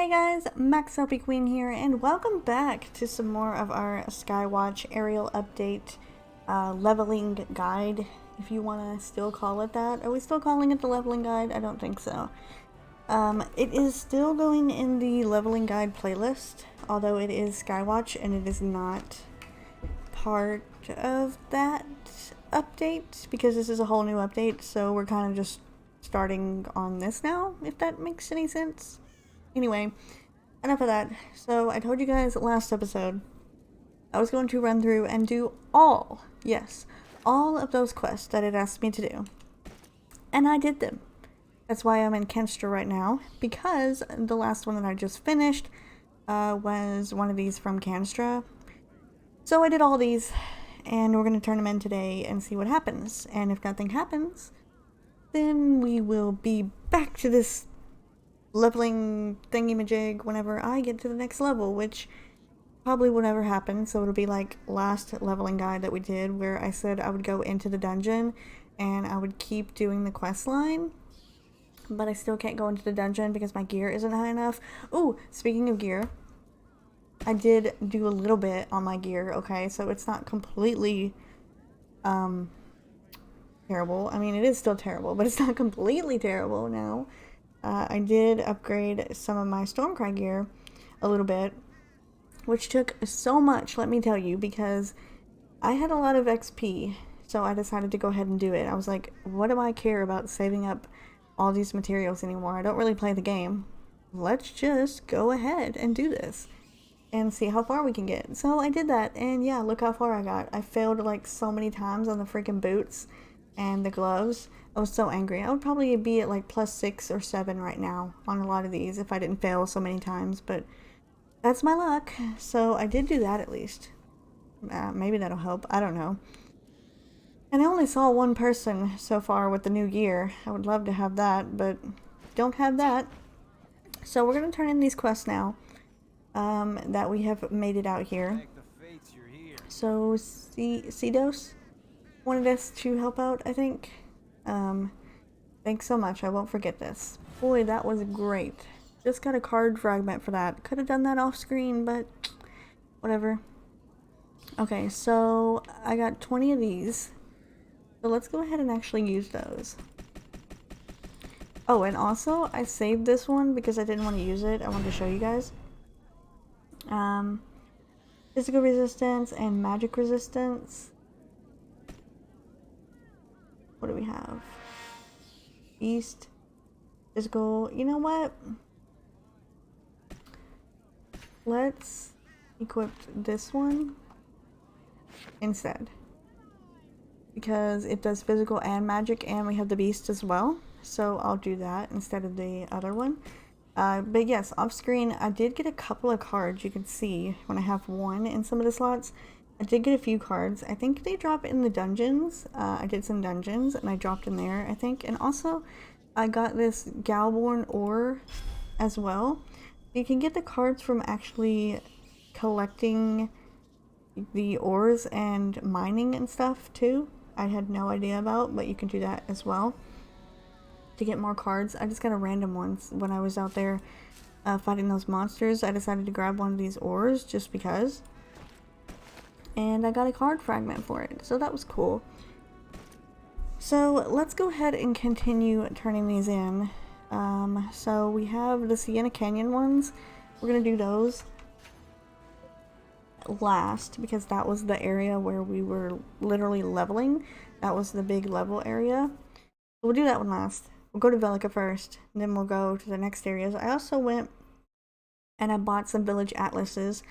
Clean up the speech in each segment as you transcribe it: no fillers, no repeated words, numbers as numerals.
Hey guys, MaxLPQueen here, and welcome back to some more of our Skywatch aerial update leveling guide, if you want to still call it that. Are we still calling it the leveling guide? I don't think so. It is still going in the leveling guide playlist, although it is Skywatch and it is not part of that update, because this is a whole new update, so we're kind of just starting on this now, if that makes any sense. Anyway, enough of that. So I told you guys last episode I was going to run through and do all of those quests that it asked me to do. And I did them. That's why I'm in Kenstra right now, because the last one that I just finished was one of these from Kenstra. So I did all these, and we're going to turn them in today and see what happens. And if nothing happens, then we will be back to this leveling thingy-majig whenever I get to the next level, which probably will never happen. So it'll be like last leveling guide that we did, where I said I would go into the dungeon and I would keep doing the quest line, but I still can't go into the dungeon because my gear isn't high enough. Ooh, speaking of gear, I did do a little bit on my gear, okay? So it's not completely terrible. I mean, it is still terrible, but it's not completely terrible now. I did upgrade some of my Stormcry gear a little bit, which took so much, let me tell you, because I had a lot of XP, so I decided to go ahead and do it. I was like, what do I care about saving up all these materials anymore? I don't really play the game. Let's just go ahead and do this and see how far we can get. So I did that, and yeah, look how far I got. I failed like so many times on the freaking boots and the gloves. I was so angry. I would probably be at like +6 or 7 right now on a lot of these if I didn't fail so many times, but that's my luck. So I did do that at least. Maybe that'll help. I don't know. And I only saw one person so far with the new gear. I would love to have that, but don't have that. So we're going to turn in these quests now that we have made it out here. So Cedos wanted us to help out, I think. Thanks so much. I won't forget this. Boy, that was great. Just got a card fragment for that. Could have done that off screen, but whatever. Okay, so I got 20 of these. So let's go ahead and actually use those. Oh, and also I saved this one because I didn't want to use it. I wanted to show you guys. Physical resistance and magic resistance. What do we have? Beast, physical. You know what? Let's equip this one instead, because it does physical and magic, and we have the beast as well. So I'll do that instead of the other one. But yes, off screen, I did get a couple of cards. You can see when I have one in some of the slots. I did get a few cards. I think they drop in the dungeons. I did some dungeons and I dropped in there, I think. And also, I got this Galborn ore as well. You can get the cards from actually collecting the ores and mining and stuff too. I had no idea about, but you can do that as well to get more cards. I just got a random ones when I was out there fighting those monsters. I decided to grab one of these ores just because. And I got a card fragment for it, so that was cool. So let's go ahead and continue turning these in. So we have the Sienna Canyon ones. We're gonna do those last because that was the area where we were literally leveling. That was the big level area. We'll do that one last. We'll go to Velica first, and then we'll go to the next areas. I also went and I bought some village atlases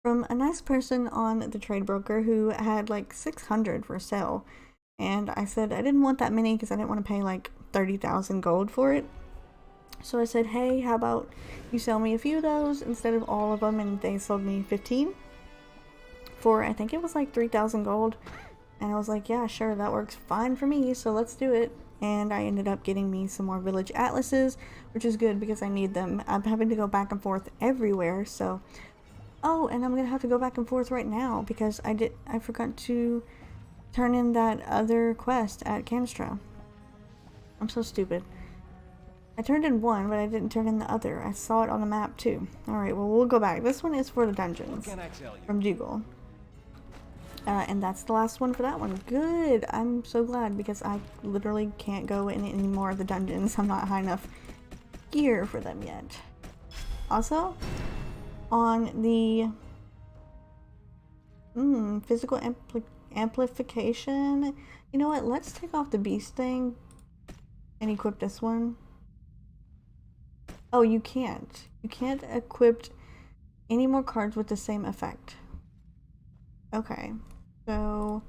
from a nice person on the trade broker who had like 600 for sale, and I said I didn't want that many because I didn't want to pay like 30,000 gold for it. So I said, hey, how about you sell me a few of those instead of all of them? And they sold me 15 for, I think it was like 3,000 gold, and I was like, yeah, sure, that works fine for me, so let's do it. And I ended up getting me some more village atlases, which is good because I need them. I'm having to go back and forth everywhere, so oh, and I'm gonna have to go back and forth right now because I forgot to turn in that other quest at Kenstra. I'm so stupid. I turned in one, but I didn't turn in the other. I saw it on the map too. Alright, well, we'll go back. This one is for the dungeons from Dougal. And that's the last one for that one. Good! I'm so glad because I literally can't go in any more of the dungeons. I'm not high enough gear for them yet. Also, on the physical amplification, you know what? Let's take off the beast thing and equip this one. Oh, you can't. You can't equip any more cards with the same effect. Okay, so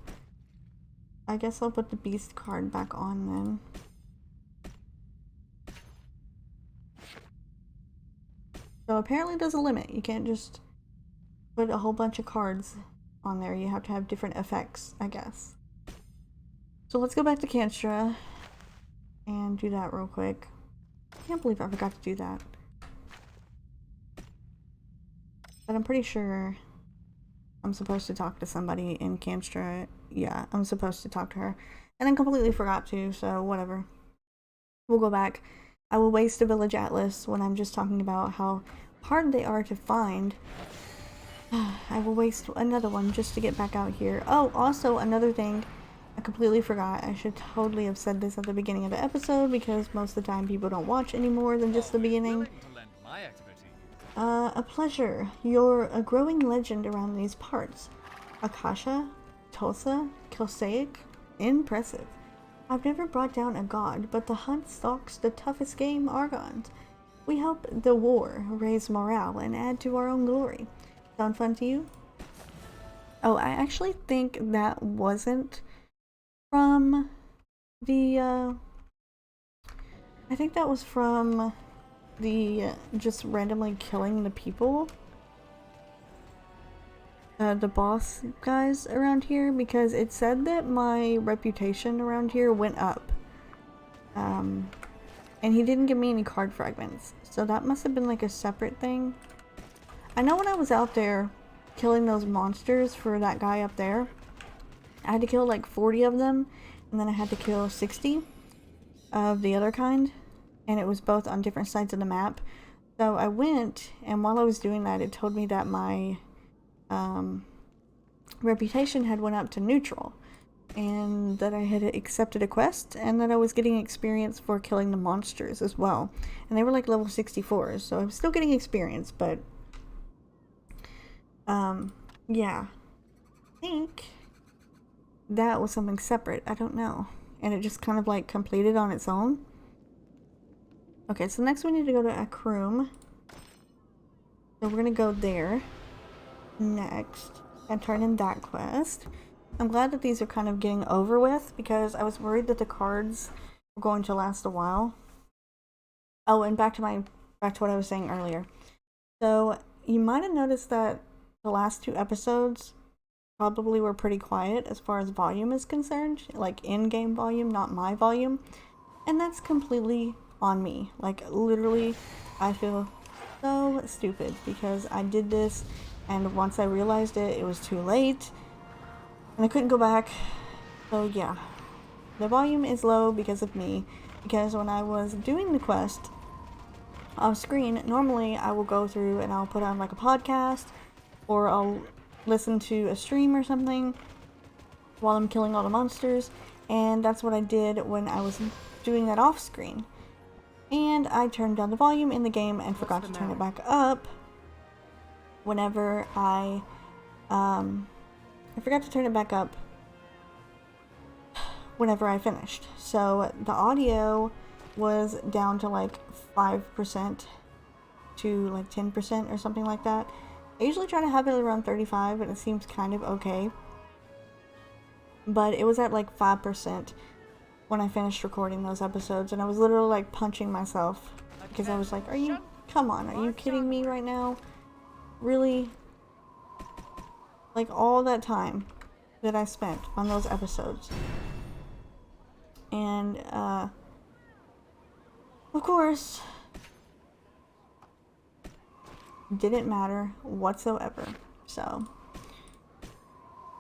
I guess I'll put the beast card back on then. So apparently there's a limit. You can't just put a whole bunch of cards on there. You have to have different effects, I guess. So let's go back to Kanstra and do that real quick. I can't believe I forgot to do that. But I'm pretty sure I'm supposed to talk to somebody in Kanstra. Yeah, I'm supposed to talk to her. And I completely forgot to, so whatever. We'll go back. I will waste a village atlas when I'm just talking about how hard they are to find. I will waste another one just to get back out here. Oh, also another thing I completely forgot. I should totally have said this at the beginning of the episode because most of the time people don't watch any more than just the beginning. A pleasure. You're a growing legend around these parts. Akasha, Tulsa, Kilsaic, impressive. I've never brought down a god, but the hunt stalks the toughest game, Argons. We help the war raise morale and add to our own glory. Sound fun to you? Oh, I actually think that wasn't from the, I think that was from the just randomly killing the people. The boss guys around here, because it said that my reputation around here went up. And he didn't give me any card fragments, so that must have been like a separate thing. I know when I was out there killing those monsters for that guy up there, I had to kill like 40 of them, and then I had to kill 60 of the other kind, and it was both on different sides of the map. So I went, and while I was doing that, it told me that my reputation had went up to neutral, and that I had accepted a quest, and that I was getting experience for killing the monsters as well. And they were like level 64s, so I was still getting experience, but yeah. I think that was something separate. I don't know. And it just kind of like completed on its own. Okay, so next we need to go to Akroom. So we're gonna go there next and turn in that quest. I'm glad that these are kind of getting over with because I was worried that the cards were going to last a while. Oh, and back to what I was saying earlier. So you might have noticed that the last 2 episodes probably were pretty quiet as far as volume is concerned, like in-game volume, not my volume. And that's completely on me. Like literally, I feel so stupid because I did this, and once I realized it, it was too late and I couldn't go back. So yeah, the volume is low because of me, because when I was doing the quest off screen, normally I will go through and I'll put on like a podcast, or I'll listen to a stream or something while I'm killing all the monsters, and that's what I did when I was doing that off screen. And I turned down the volume in the game and forgot to turn it back up whenever I forgot to turn it back up whenever I finished. So the audio was down to like 5% to like 10% or something like that. I usually try to have it around 35, and it seems kind of okay. But it was at like 5% when I finished recording those episodes, and I was literally like punching myself because I was like, come on, are you kidding me right now? Really? Like all that time that I spent on those episodes. And, of course, didn't matter whatsoever. So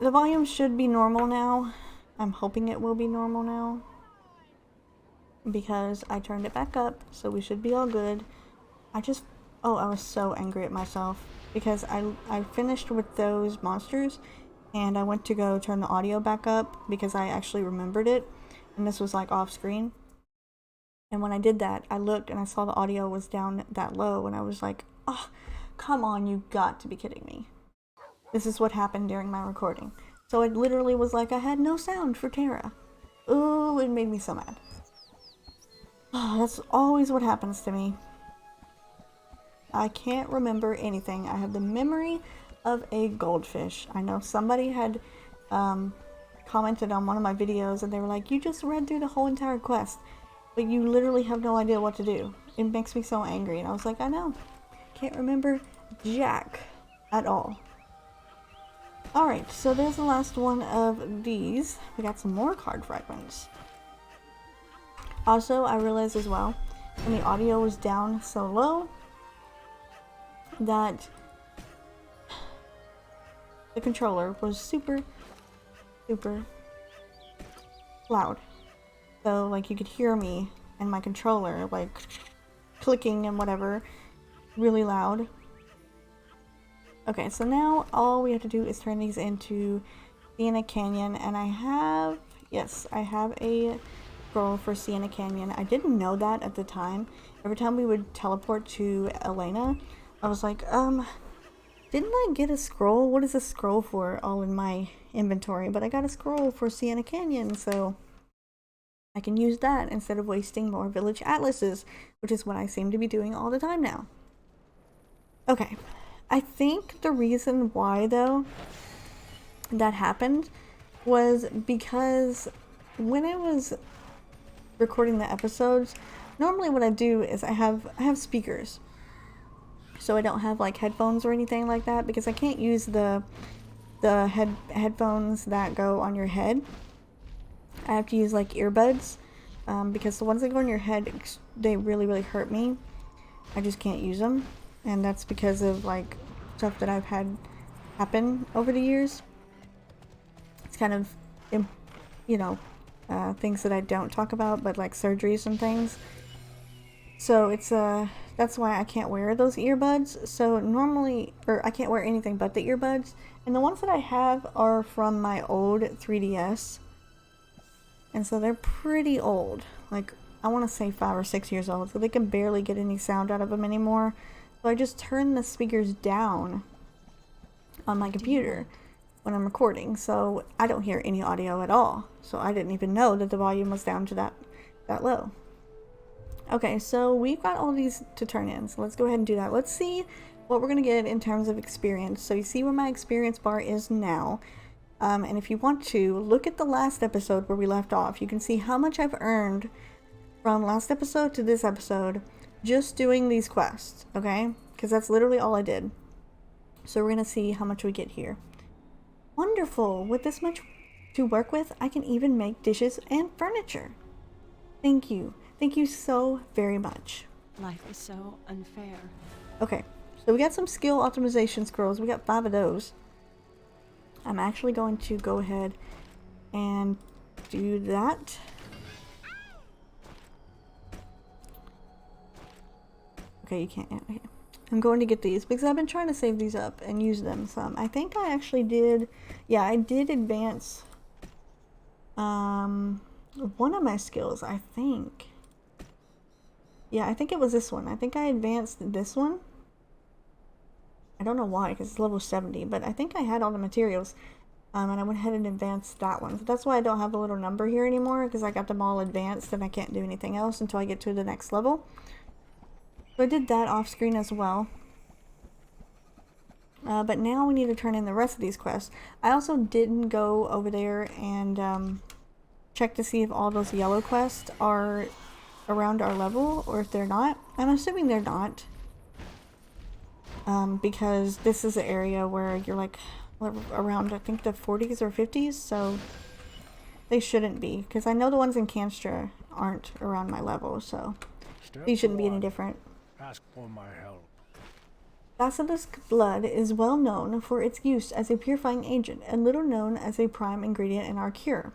the volume should be normal now. I'm hoping it will be normal now. because I turned it back up, so we should be all good. Oh, I was so angry at myself because I finished with those monsters and I went to go turn the audio back up because I actually remembered it, and this was like off screen. And when I did that, I looked and I saw the audio was down that low, and I was like, oh, come on, you got to be kidding me. This is what happened during my recording. So it literally was like I had no sound for TERA. Ooh, it made me so mad. Oh, that's always what happens to me. I can't remember anything. I have the memory of a goldfish. I know somebody had commented on one of my videos and they were like, you just read through the whole entire quest, but you literally have no idea what to do. It makes me so angry. And I was like, I know. Can't remember jack at all. Alright, so there's the last one of these. We got some more card fragments. Also, I realized as well, when the audio was down so low, that the controller was super loud. So like you could hear me and my controller like clicking and whatever really loud. Okay, so now all we have to do is turn these into Sienna Canyon, and I have a scroll for Sienna Canyon. I didn't know that at the time. Every time we would teleport to Elena, I was like, didn't I get a scroll? What is a scroll for all in my inventory? But I got a scroll for Sienna Canyon, so I can use that instead of wasting more village atlases, which is what I seem to be doing all the time now. Okay, I think the reason why, though, that happened was because when I was recording the episodes, normally what I do is I have speakers. So I don't have like headphones or anything like that because I can't use the headphones that go on your head. I have to use like earbuds because the ones that go on your head, they really hurt me. I just can't use them, and that's because of like stuff that I've had happen over the years. It's kind of, you know, things that I don't talk about, but like surgeries and things. So it's that's why I can't wear those earbuds. So normally, or I can't wear anything but the earbuds. And the ones that I have are from my old 3DS. And so they're pretty old. Like, I want to say 5 or 6 years old. So they can barely get any sound out of them anymore. So I just turn the speakers down on my computer when I'm recording. So I don't hear any audio at all. So I didn't even know that the volume was down to that low. Okay, so we've got all these to turn in, so let's go ahead and do that. Let's see what we're going to get in terms of experience. So you see where my experience bar is now, and if you want to, look at the last episode where we left off. You can see how much I've earned from last episode to this episode just doing these quests, okay? Because that's literally all I did. So we're going to see how much we get here. Wonderful! With this much to work with, I can even make dishes and furniture. Thank you. Thank you so very much. Life is so unfair. Okay, so we got some skill optimization scrolls. We got 5 of those. I'm actually going to go ahead and do that. Okay, you can't. Okay. I'm going to get these because I've been trying to save these up and use them some. I think I actually did. Yeah, I did advance one of my skills, I think. Yeah, I think it was this one. I think I advanced this one. I don't know why, because it's level 70, but I think I had all the materials. And I went ahead and advanced that one. So that's why I don't have a little number here anymore, because I got them all advanced and I can't do anything else until I get to the next level. So I did that off screen as well. But now we need to turn in the rest of these quests. I also didn't go over there and check to see if all those yellow quests are around our level, or if they're not. I'm assuming they're not, because this is an area where you're like around, I think, the 40s or 50s, so they shouldn't be, because I know the ones in Canstra aren't around my level, so these shouldn't be any different. Ask for my help. Basilisk blood is well known for its use as a purifying agent and little known as a prime ingredient in our cure.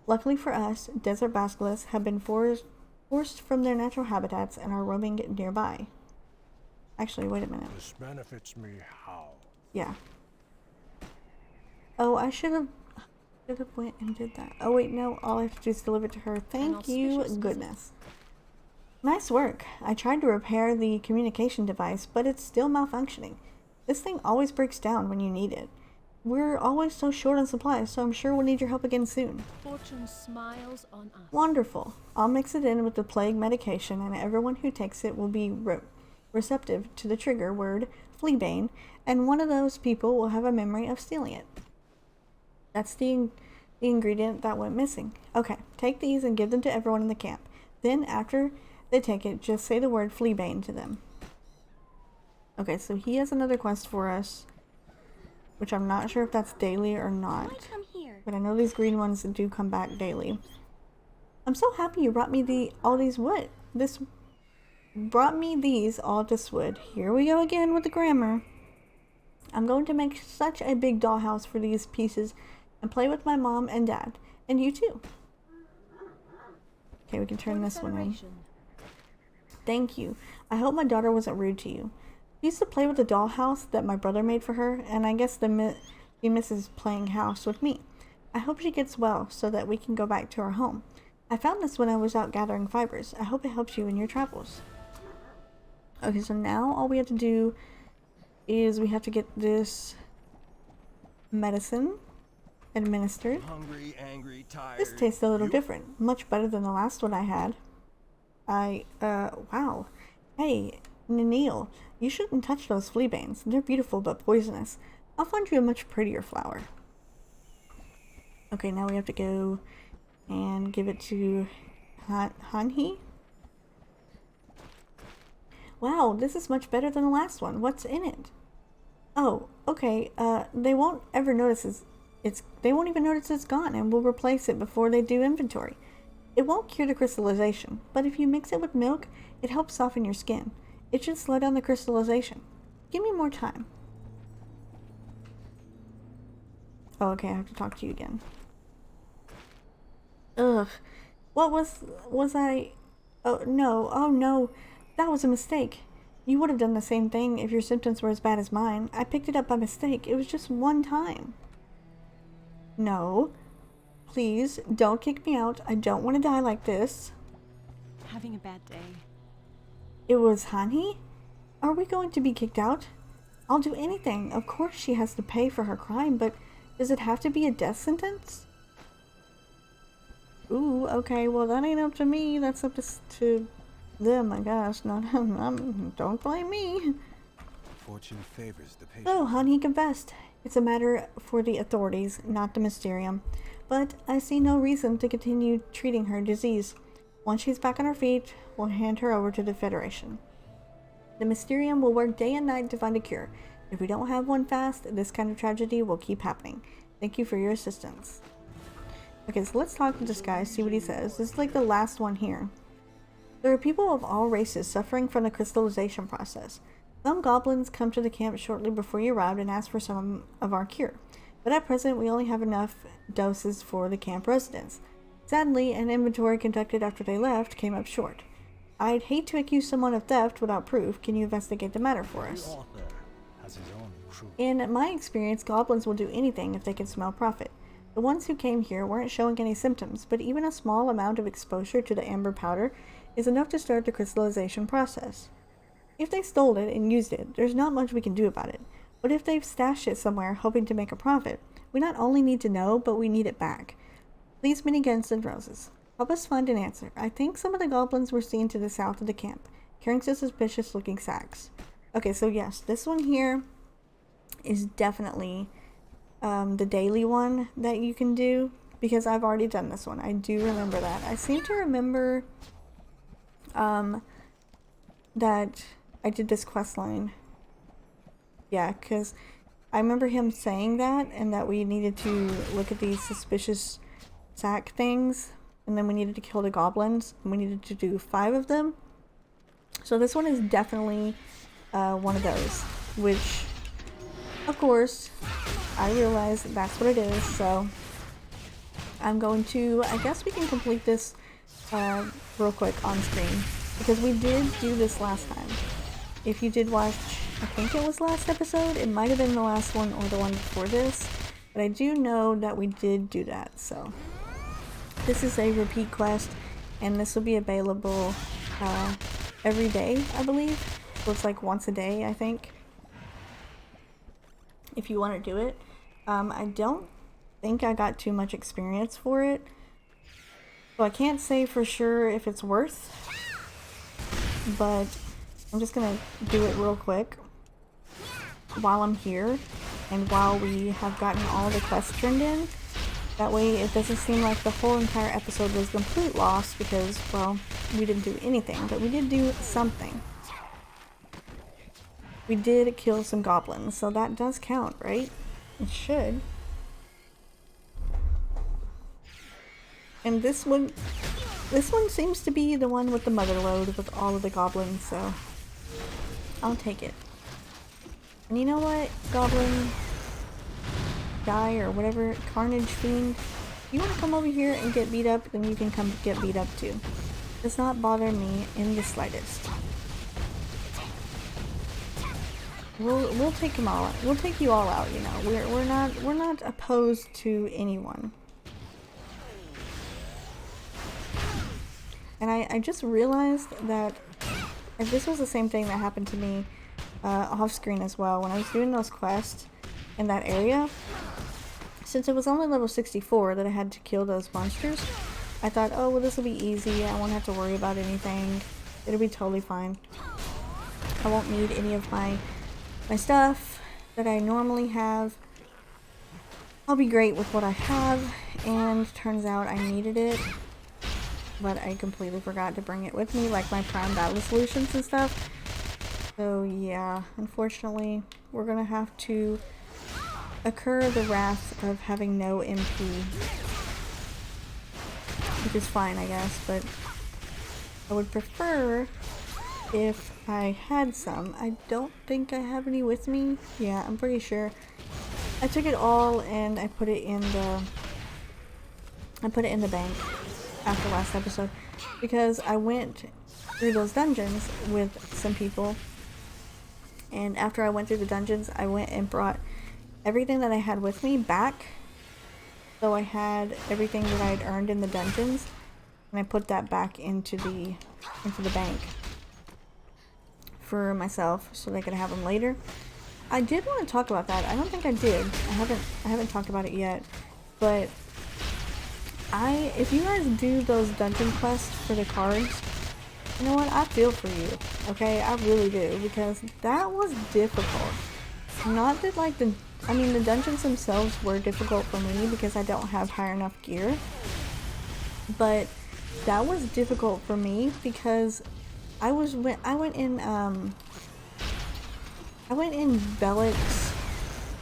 Luckily for us, desert basilisks have been forced from their natural habitats and are roaming nearby. Actually, wait a minute. This benefits me how? Yeah. Oh, I should have went and did that. Oh wait, no, all I have to do is deliver it to her. Thank you, goodness. Nice work. I tried to repair the communication device, but it's still malfunctioning. This thing always breaks down when you need it. We're always so short on supplies, so I'm sure we'll need your help again soon. Fortune smiles on us. Wonderful. I'll mix it in with the plague medication, and everyone who takes it will be receptive to the trigger word, Fleabane, and one of those people will have a memory of stealing it. That's the ingredient that went missing. Okay, take these and give them to everyone in the camp. Then, after they take it, just say the word Fleabane to them. Okay, so he has another quest for us, which I'm not sure if that's daily or not. Why come here? But I know these green ones do come back daily. I'm so happy you brought me all this wood. All this wood. Here we go again with the grammar. I'm going to make such a big dollhouse for these pieces and play with my mom and dad. And you too. Okay, we can turn this one in. Thank you. I hope my daughter wasn't rude to you. I used to play with the dollhouse that my brother made for her, and I guess she misses playing house with me. I hope she gets well so that we can go back to our home. I found this when I was out gathering fibers. I hope it helps you in your travels. Okay, so now all we have to do is we have to get this medicine administered. Hungry, angry, tired. This tastes a little different. Much better than the last one I had. Wow. Hey, Neil, you shouldn't touch those Fleabanes. They're beautiful but poisonous. I'll find you a much prettier flower. Okay, now we have to go and give it to Hanhi. Wow, this is much better than the last one. What's in it? Oh, okay. They won't even notice it's gone, and we'll replace it before they do inventory. It won't cure the crystallization, but if you mix it with milk, it helps soften your skin. It should slow down the crystallization. Give me more time. Oh, okay, I have to talk to you again. Ugh. What was I... Oh no. That was a mistake. You would have done the same thing if your symptoms were as bad as mine. I picked it up by mistake. It was just one time. No. Please, don't kick me out. I don't want to die like this. Having a bad day. It was Hanhi? Are we going to be kicked out? I'll do anything. Of course she has to pay for her crime, but does it have to be a death sentence? Ooh, okay, well that ain't up to me. That's up to them, I guess. Not don't blame me. Fortune favors the patient. Oh, Hanhi confessed. It's a matter for the authorities, not the Mysterium. But I see no reason to continue treating her disease. Once she's back on her feet, we'll hand her over to the Federation. The Mysterium will work day and night to find a cure. If we don't have one fast, this kind of tragedy will keep happening. Thank you for your assistance. Okay, so let's talk to this guy, see what he says. This is like the last one here. There are people of all races suffering from the crystallization process. Some goblins come to the camp shortly before you arrived and ask for some of our cure. But at present, we only have enough doses for the camp residents. Sadly, an inventory conducted after they left came up short. I'd hate to accuse someone of theft without proof. Can you investigate the matter for us? The author has his own truth. In my experience, goblins will do anything if they can smell profit. The ones who came here weren't showing any symptoms, but even a small amount of exposure to the amber powder is enough to start the crystallization process. If they stole it and used it, there's not much we can do about it. But if they've stashed it somewhere hoping to make a profit, we not only need to know, but we need it back. Please, many guns and roses. Help us find an answer. I think some of the goblins were seen to the south of the camp, carrying some suspicious looking sacks. Okay, so yes, this one here is definitely the daily one that you can do, because I've already done this one. I do remember that. I seem to remember that I did this quest line. Yeah, because I remember him saying that, and that we needed to look at these suspicious sack things, and then we needed to kill the goblins, and we needed to do 5 of them. So this one is definitely one of those, which, of course, I realize that's what it is, so I'm going to, I guess we can complete this real quick on screen, because we did do this last time. If you did watch, I think it was last episode, it might have been the last one or the one before this, but I do know that we did do that. So this is a repeat quest, and this will be available every day, I believe. So it's like once a day, I think, if you want to do it. I don't think I got too much experience for it, so I can't say for sure if it's worth, but I'm just gonna do it real quick while I'm here and while we have gotten all the quests turned in. That way it doesn't seem like the whole entire episode was a complete loss because, well, we didn't do anything, but we did do something. We did kill some goblins, so that does count, right? It should. And this one seems to be the one with the mother load with all of the goblins, so I'll take it. And you know what, goblin guy or whatever, carnage fiend, if you want to come over here and get beat up, then you can come get beat up too. It does not bother me in the slightest. We'll take them all out. We'll take you all out, you know. We're not opposed to anyone. And I just realized that if this was the same thing that happened to me off screen as well, when I was doing those quests in that area, since it was only level 64 that I had to kill those monsters, I thought, oh, well, this will be easy. I won't have to worry about anything. It'll be totally fine. I won't need any of my stuff that I normally have. I'll be great with what I have, and turns out I needed it, but I completely forgot to bring it with me, like my prime battle solutions and stuff. So yeah, unfortunately, we're gonna have to incur the wrath of having no MP, which is fine, I guess, but I would prefer if I had some. I don't think I have any with me. Yeah, I'm pretty sure. I took it all and I put it in the bank after last episode, because I went through those dungeons with some people, and after I went through the dungeons, I went and brought everything that I had with me back. So I had everything that I had earned in the dungeons, and I put that back into the bank for myself so they could have them later. I did want to talk about that. I don't think I did. I haven't talked about it yet, but if you guys do those dungeon quests for the cards, you know what? I feel for you. Okay, I really do, because that was difficult. Not that like the dungeons themselves were difficult for me because I don't have high enough gear, but that was difficult for me because I went in Velik's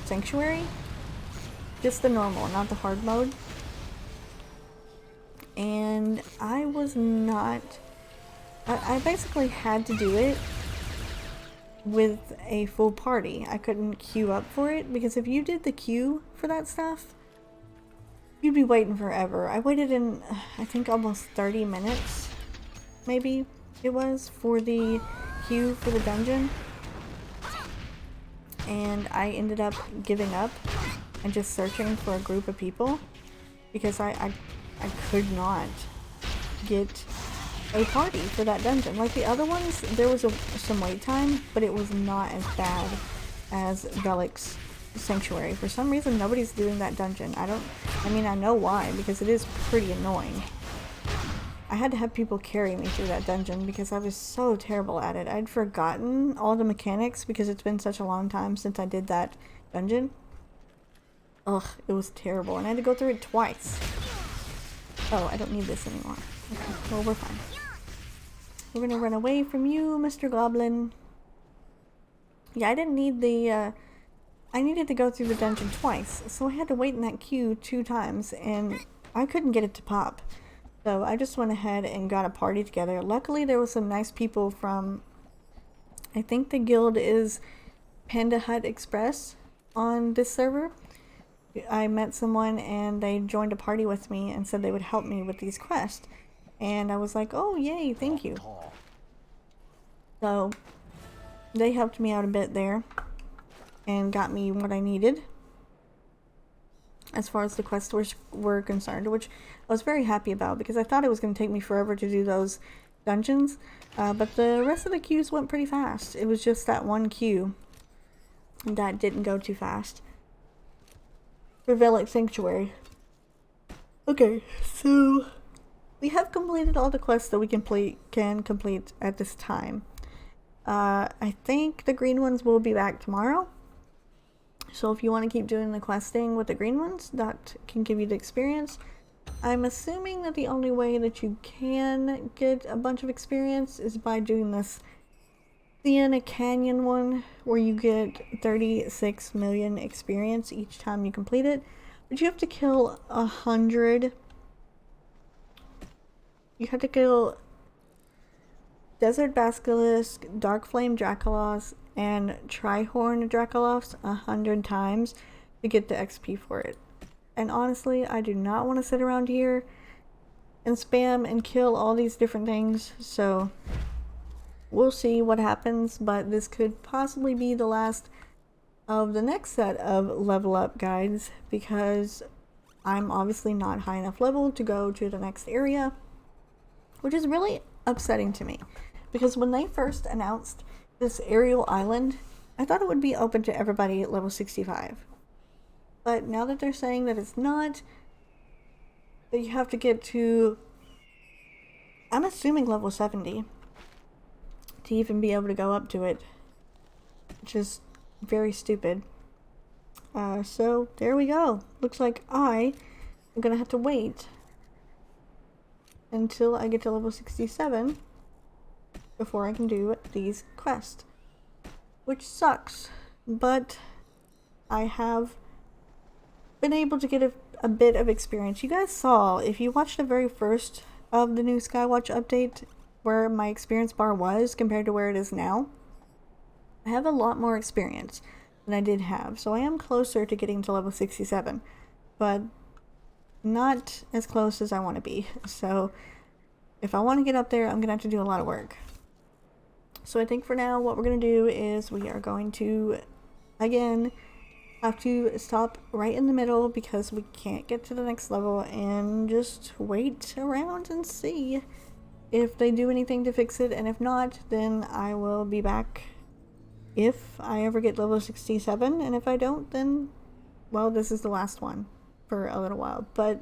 Sanctuary, just the normal, not the hard mode, and I basically had to do it with a full party. I couldn't queue up for it, because if you did the queue for that stuff, you'd be waiting forever. I waited in, I think, almost 30 minutes, maybe it was, for the queue for the dungeon, and I ended up giving up and just searching for a group of people, because I could not get a party for that dungeon. Like the other ones, there was some wait time, but it was not as bad as Velik's Sanctuary. For some reason, nobody's doing that dungeon. I know why, because it is pretty annoying. I had to have people carry me through that dungeon because I was so terrible at it. I'd forgotten all the mechanics because it's been such a long time since I did that dungeon. Ugh, it was terrible, and I had to go through it twice. Oh, I don't need this anymore. Okay, well, we're fine. We're gonna run away from you, Mr. Goblin. Yeah, I didn't need the, I needed to go through the dungeon twice, so I had to wait in that queue 2 times, and I couldn't get it to pop. So I just went ahead and got a party together. Luckily, there was some nice people from, I think the guild is Panda Hut Express on this server. I met someone and they joined a party with me and said they would help me with these quests. And I was like, oh yay, thank you. Tall. So they helped me out a bit there and got me what I needed as far as the quests were concerned, which I was very happy about because I thought it was going to take me forever to do those dungeons, but the rest of the queues went pretty fast. It was just that one queue that didn't go too fast. Relic Sanctuary. Okay, so we have completed all the quests that we can complete at this time. I think the green ones will be back tomorrow. So if you want to keep doing the questing with the green ones, that can give you the experience. I'm assuming that the only way that you can get a bunch of experience is by doing this Sienna Canyon one, where you get 36 million experience each time you complete it. But you have to kill 100. You have to kill Desert Basilisk, Dark Flame Dracolos, and Trihorn Dracolos 100 times to get the XP for it. And honestly, I do not want to sit around here and spam and kill all these different things, so we'll see what happens, but this could possibly be the last of the next set of level up guides because I'm obviously not high enough level to go to the next area, which is really upsetting to me because when they first announced this aerial island, I thought it would be open to everybody at level 65. But now that they're saying that it's not, that you have to get to, I'm assuming level 70 to even be able to go up to it, which is very stupid. So there we go. Looks like I am gonna have to wait until I get to level 67 before I can do these quests, which sucks, but I have been able to get a bit of experience. You guys saw, if you watched the very first of the new Skywatch update, where my experience bar was compared to where it is now, I have a lot more experience than I did have, so I am closer to getting to level 67, but not as close as I want to be. So if I want to get up there, I'm gonna have to do a lot of work. So I think for now what we're gonna do is we are going to again have to stop right in the middle because we can't get to the next level and just wait around and see if they do anything to fix it, and if not, then I will be back if I ever get level 67, and if I don't, then, well, this is the last one for a little while. But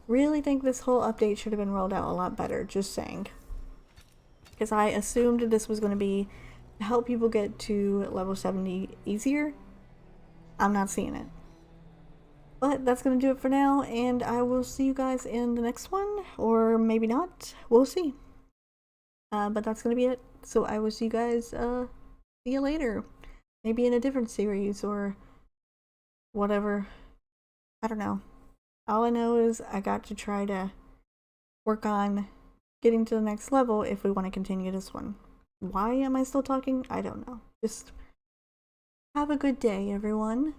really think this whole update should have been rolled out a lot better, just saying. Because I assumed this was going to be to help people get to level 70 easier. I'm not seeing it. But that's going to do it for now, and I will see you guys in the next one, or maybe not. We'll see. But that's going to be it. So I will see you guys, see you later. Maybe in a different series, or whatever. I don't know. All I know is I got to try to work on getting to the next level if we want to continue this one. Why am I still talking? I don't know. Just have a good day, everyone.